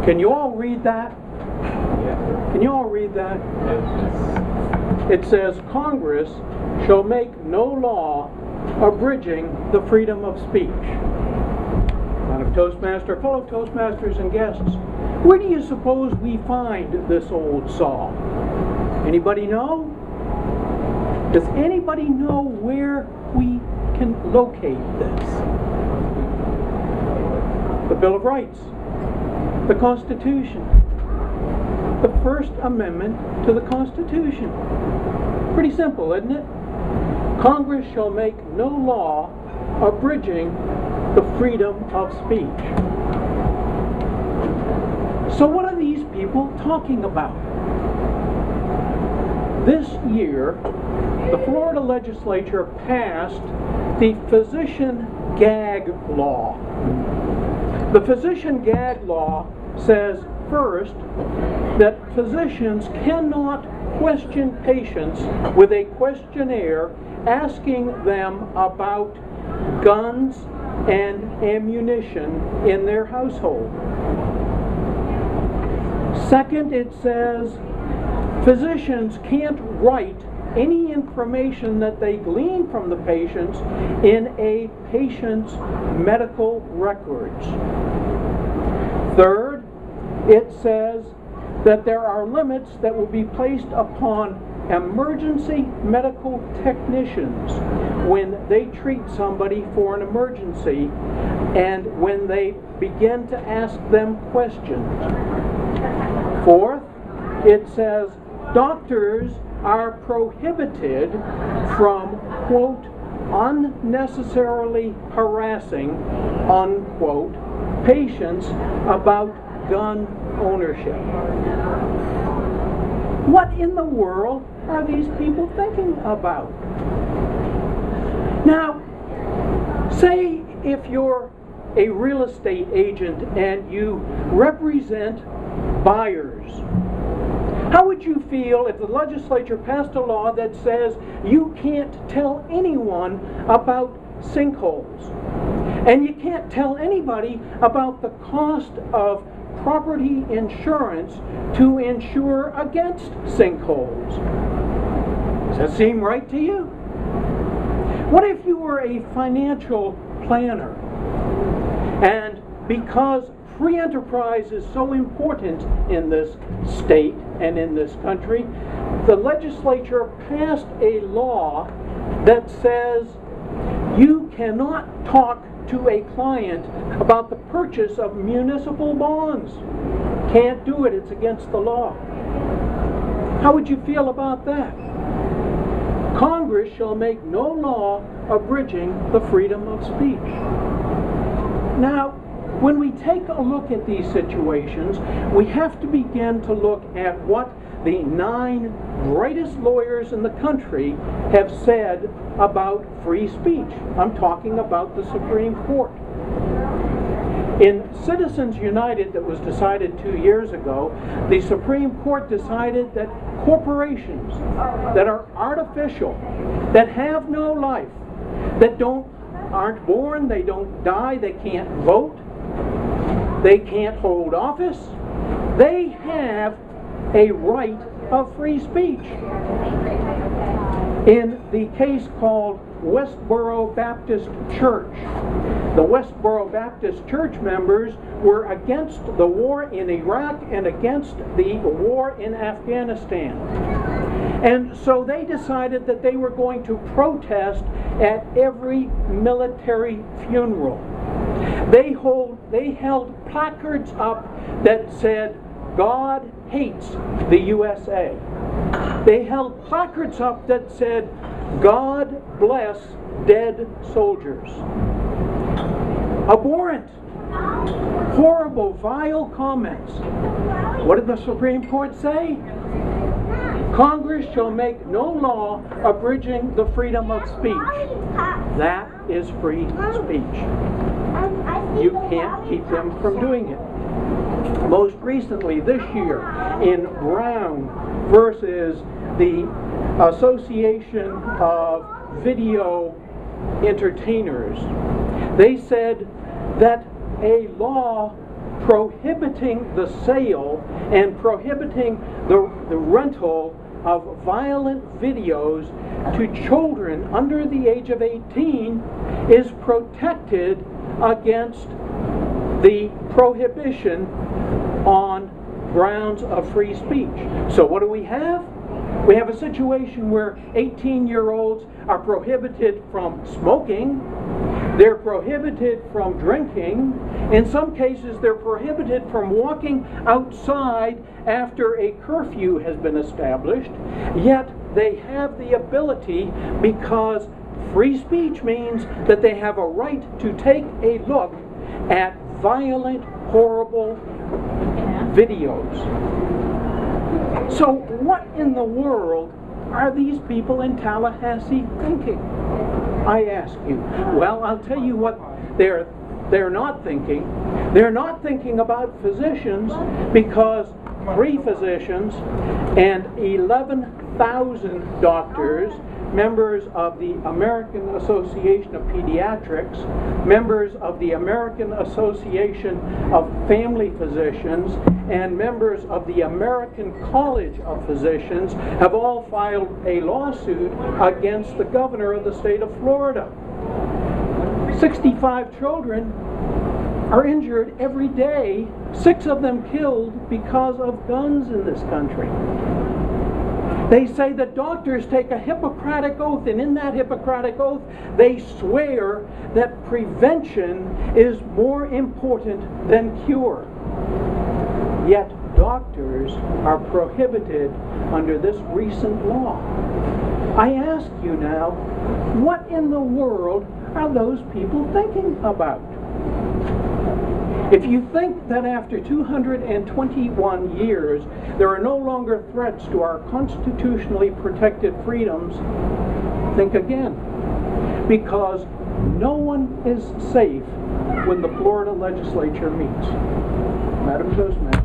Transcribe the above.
Can you all read that? Can you all read that? It says, Congress shall make no law abridging the freedom of speech. Madam Toastmaster, fellow Toastmasters and guests, where do you suppose we find this old saw? Anybody know? Does anybody know where we can locate this? The Bill of Rights, the Constitution, the First Amendment to the Constitution. Pretty simple, isn't it? Congress shall make no law abridging the freedom of speech. So what are these people talking about? This year, the Florida legislature passed the physician gag law. The physician gag law says, first, that physicians cannot question patients with a questionnaire asking them about guns and ammunition in their household. Second, it says physicians can't write any information that they glean from the patients in a patient's medical records. Third, it says that there are limits that will be placed upon emergency medical technicians when they treat somebody for an emergency and when they begin to ask them questions. Fourth, it says doctors are prohibited from, quote, unnecessarily harassing, unquote, patients about gun ownership. What in the world are these people thinking about? Now, say if you're a real estate agent and you represent buyers, how would you feel if the legislature passed a law that says you can't tell anyone about sinkholes, and you can't tell anybody about the cost of property insurance to insure against sinkholes? Does that seem right to you? What if you were a financial planner, and because free enterprise is so important in this state and in this country, the legislature passed a law that says you cannot talk to a client about the purchase of municipal bonds. Can't do it, it's against the law. How would you feel about that? Congress shall make no law abridging the freedom of speech. Now, when we take a look at these situations, we have to begin to look at what the 9 greatest lawyers in the country have said about free speech. I'm talking about the Supreme Court. In Citizens United, that was decided 2 years ago, the Supreme Court decided that corporations that are artificial, that have no life, that aren't born, they don't die, they can't vote, they can't hold office, they have a right of free speech. In the case called Westboro Baptist Church, the Westboro Baptist Church members were against the war in Iraq and against the war in Afghanistan. And so they decided that they were going to protest at every military funeral. They held placards up that said, "God hates the USA." They held placards up that said, "God bless dead soldiers." Abhorrent, horrible, vile comments. What did the Supreme Court say? Congress shall make no law abridging the freedom of speech. That is free speech. You can't keep them from doing it. Most recently this year in Brown versus the Association of Video Entertainers, they said that a law prohibiting the sale and prohibiting the rental of violent videos to children under the age of 18 is protected against the prohibition on grounds of free speech. So what do we have? We have a situation where 18-year-olds are prohibited from smoking, they're prohibited from drinking, in some cases they're prohibited from walking outside after a curfew has been established, yet they have the ability, because free speech means that they have a right to take a look at violent, horrible videos. So what in the world are these people in Tallahassee thinking? I ask you. Well, I'll tell you what they're not thinking. They're not thinking about physicians, because 3 physicians and 11,000 doctors, members of the American Association of Pediatrics, members of the American Association of Family Physicians, and members of the American College of Physicians have all filed a lawsuit against the governor of the state of Florida. 65 children are injured every day, 6 of them killed because of guns in this country. They say that doctors take a Hippocratic oath, and in that Hippocratic oath they swear that prevention is more important than cure. Yet doctors are prohibited under this recent law. I ask you now, what in the world are those people thinking about? If you think that after 221 years there are no longer threats to our constitutionally protected freedoms, think again. Because no one is safe when the Florida legislature meets. Madam Toastmaster.